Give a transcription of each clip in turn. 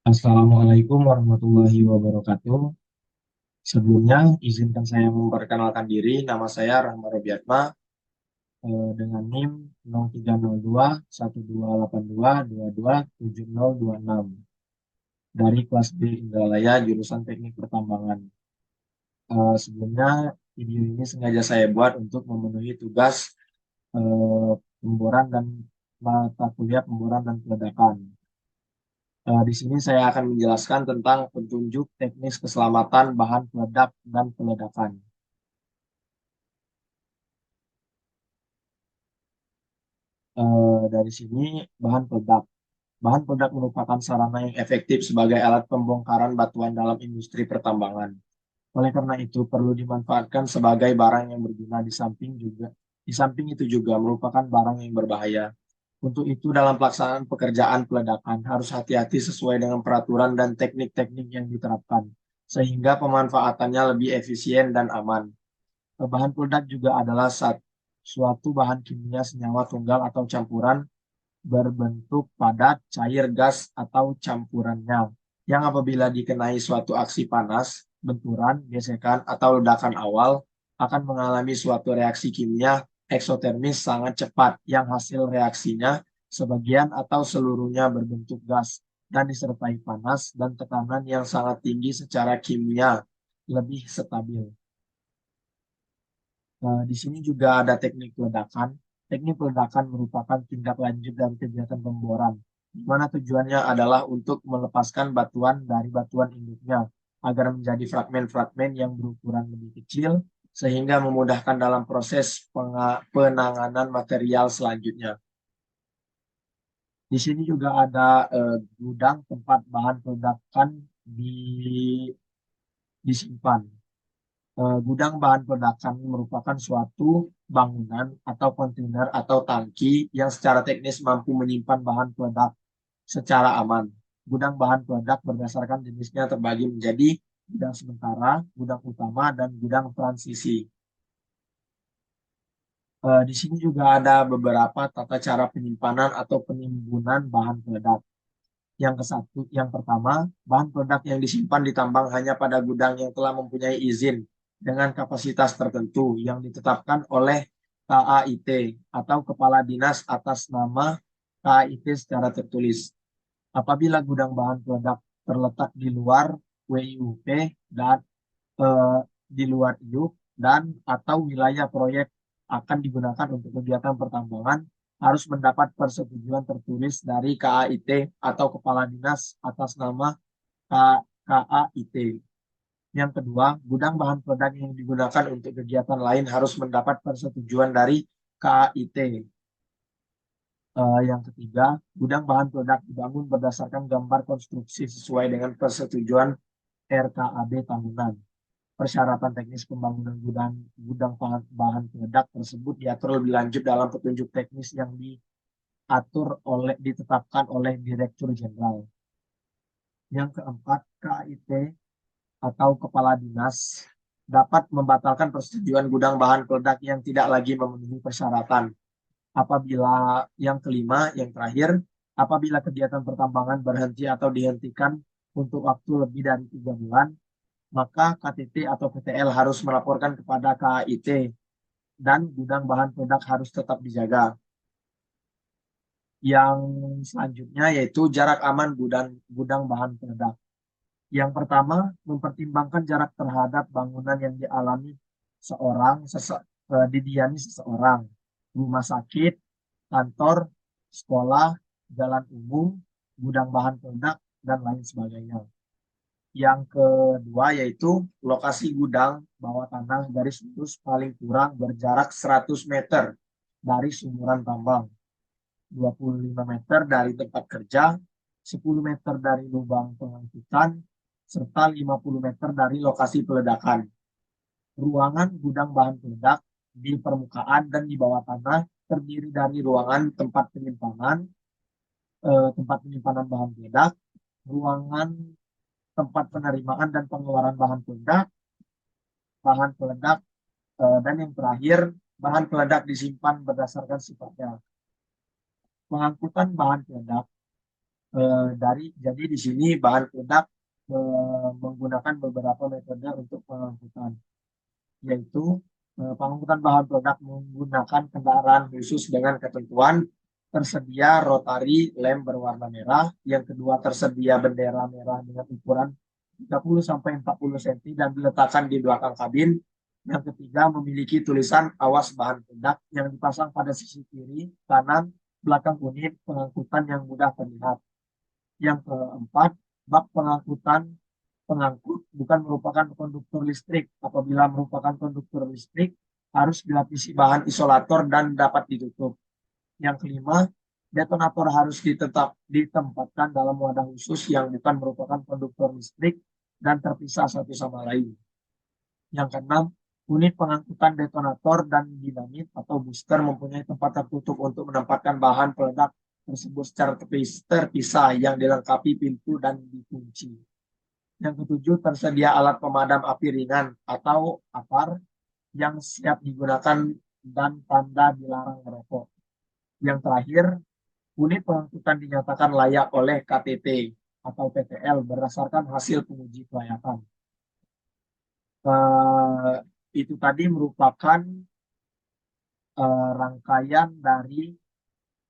Assalamualaikum warahmatullahi wabarakatuh. Sebelumnya, izinkan saya memperkenalkan diri. Nama saya Rahma Robiatma dengan NIM 0302 1282 227026 dari kelas B Indralaya jurusan Teknik Pertambangan. Sebelumnya, video ini sengaja saya buat untuk memenuhi tugas pemboran dan mata kuliah pemboran dan peledakan. Di sini saya akan menjelaskan tentang petunjuk teknis keselamatan bahan peledak dan peledakan. Dari sini, bahan peledak. Bahan peledak merupakan sarana yang efektif sebagai alat pembongkaran batuan dalam industri pertambangan. Oleh karena itu, perlu dimanfaatkan sebagai barang yang berguna di samping itu juga merupakan barang yang berbahaya. Untuk itu, dalam pelaksanaan pekerjaan peledakan harus hati-hati sesuai dengan peraturan dan teknik-teknik yang diterapkan, sehingga pemanfaatannya lebih efisien dan aman. Bahan peledak juga adalah suatu bahan kimia senyawa tunggal atau campuran berbentuk padat, cair, gas, atau campurannya, yang apabila dikenai suatu aksi panas, benturan, gesekan, atau ledakan awal, akan mengalami suatu reaksi kimia eksotermis sangat cepat, yang hasil reaksinya sebagian atau seluruhnya berbentuk gas dan disertai panas dan tekanan yang sangat tinggi secara kimia lebih stabil. Di sini juga ada teknik peledakan. Teknik peledakan merupakan tindak lanjut dari kegiatan pemboran, di mana tujuannya adalah untuk melepaskan batuan dari batuan induknya agar menjadi fragmen-fragmen yang berukuran lebih kecil, sehingga memudahkan dalam proses penanganan material selanjutnya. Di sini juga ada gudang tempat bahan peledakan disimpan. Gudang bahan peledakan merupakan suatu bangunan atau kontainer atau tangki yang secara teknis mampu menyimpan bahan peledak secara aman. Gudang bahan peledak berdasarkan jenisnya terbagi menjadi gudang sementara, gudang utama, dan gudang transisi. Di sini juga ada beberapa tata cara penyimpanan atau penimbunan bahan peledak. Yang pertama, bahan peledak yang disimpan di tambang hanya pada gudang yang telah mempunyai izin dengan kapasitas tertentu yang ditetapkan oleh KAIT atau Kepala Dinas atas nama KAIT secara tertulis. Apabila gudang bahan peledak terletak di luar WIUP dan eh, di luar IUP dan atau wilayah proyek akan digunakan untuk kegiatan pertambangan harus mendapat persetujuan tertulis dari KAIT atau Kepala Dinas atas nama KAIT. Yang kedua, gudang bahan peledak yang digunakan untuk kegiatan lain harus mendapat persetujuan dari KAIT. Yang ketiga, gudang bahan peledak dibangun berdasarkan gambar konstruksi sesuai dengan persetujuan RKAB tahunan. Persyaratan teknis pembangunan gudang gudang bahan peledak tersebut diatur lebih lanjut dalam petunjuk teknis yang ditetapkan oleh Direktur Jenderal. Yang keempat, KIT atau Kepala Dinas dapat membatalkan persetujuan gudang bahan peledak yang tidak lagi memenuhi persyaratan. Yang kelima, yang terakhir, apabila kegiatan pertambangan berhenti atau dihentikan untuk waktu lebih dari 3 bulan, maka KTT atau PTL harus melaporkan kepada KAIT dan gudang bahan peledak harus tetap dijaga. Yang selanjutnya yaitu jarak aman gudang bahan peledak. Yang pertama, mempertimbangkan jarak terhadap bangunan yang didiami seseorang, rumah sakit, kantor, sekolah, jalan umum, gudang bahan peledak, dan lain sebagainya. Yang kedua yaitu lokasi gudang bawah tanah garis lurus paling kurang berjarak 100 meter dari sumuran tambang, 25 meter dari tempat kerja, 10 meter dari lubang pengangkutan, serta 50 meter dari lokasi peledakan. Ruangan gudang bahan peledak di permukaan dan di bawah tanah terdiri dari ruangan tempat penyimpanan bahan peledak, ruangan tempat penerimaan dan pengeluaran bahan peledak, dan yang terakhir, bahan peledak disimpan berdasarkan sifatnya. Pengangkutan bahan peledak Jadi di sini bahan peledak menggunakan beberapa metode untuk pengangkutan, yaitu pengangkutan bahan peledak menggunakan kendaraan khusus dengan ketentuan tersedia rotary lem berwarna merah, yang kedua tersedia bendera merah dengan ukuran 30 sampai 40 cm dan diletakkan di belakang kabin. Yang ketiga memiliki tulisan awas bahan peledak yang dipasang pada sisi kiri, kanan, belakang unit pengangkutan yang mudah terlihat. Yang keempat, bak pengangkut bukan merupakan konduktor listrik. Apabila merupakan konduktor listrik, harus dilapisi bahan isolator dan dapat ditutup. Yang kelima, detonator harus ditempatkan dalam wadah khusus yang bukan merupakan konduktor listrik dan terpisah satu sama lain. Yang keenam, unit pengangkutan detonator dan dinamit atau booster mempunyai tempat tertutup untuk menempatkan bahan peledak tersebut secara terpisah yang dilengkapi pintu dan dikunci. Yang ketujuh, tersedia alat pemadam api ringan atau APAR yang siap digunakan dan tanda dilarang merokok. Yang terakhir, unit pengangkutan dinyatakan layak oleh KTT atau PTL berdasarkan hasil penguji kelayakan. Uh, itu tadi merupakan rangkaian dari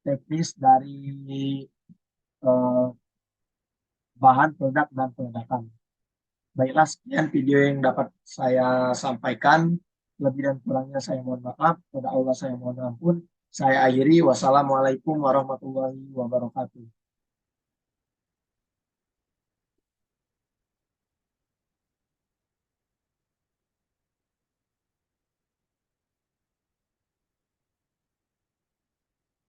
teknis dari uh, bahan peledak dan peledakan. Baiklah, sekian video yang dapat saya sampaikan. Lebih dan kurangnya saya mohon maaf. Kepada Allah saya mohon ampun. Saya akhiri. Wassalamualaikum warahmatullahi wabarakatuh.